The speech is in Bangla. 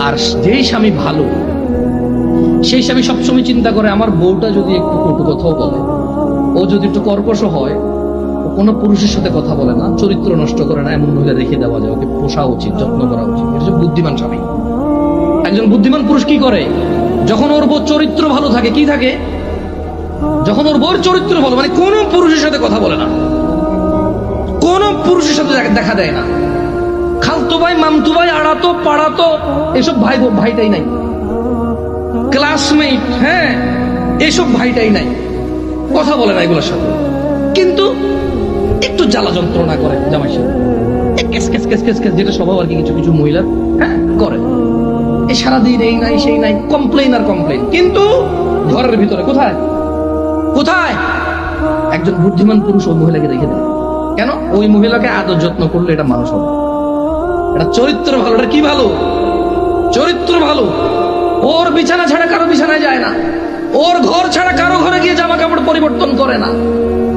আর যেই স্বামী ভালো, সেই স্বামী সবসময় চিন্তা করে আমার বউটা যদি একটু কটু কথাও বলে, ও যদি একটু কর্কশ হয়, ও কোনো পুরুষের সাথে কথা বলে না, চরিত্র নষ্ট করে না, এমন মহিলা রেখে দেওয়া যায়, ওকে পোষা উচিত, যত্ন করা উচিত। এটা হচ্ছে বুদ্ধিমান স্বামী। একজন বুদ্ধিমান পুরুষ কি করে? যখন ওর বউ চরিত্র ভালো থাকে, কি থাকে, যখন ওর বউর চরিত্র ভালো, মানে কোন পুরুষের সাথে কথা বলে না, কোন পুরুষের সাথে দেখা দেয় না, খালতো ভাই, মামতো ভাই, আড়াতো পাড়াতো এসব ভাই ভাইটাই নাই, ক্লাসমেট, হ্যাঁ, এসব ভাইটাই নাই, কথা বলে না এগুলোর সাথে। কিন্তু একটু জ্বালা যন্ত্রণা করে জামাই সাথে, যেটা স্বভাব আর কি কিছু কিছু মহিলার, হ্যাঁ, করে। এই সারাদিন এই নাই সেই নাই, কমপ্লেন আর কমপ্লেন। কিন্তু ঘরের ভিতরে কোথায় কোথায় একজন বুদ্ধিমান পুরুষ ওই মহিলাকে রেখে দেয়। কেন? ওই মহিলাকে আদর যত্ন করলে এটা মানুষ হবে। এটা চরিত্র ভালো। এটা কি ভালো? চরিত্র ভালো। ওর বিছানা ছাড়া কারো বিছানায় যায় না, ওর ঘর ছাড়া কারো ঘরে গিয়ে জামা কাপড় পরিবর্তন করে না,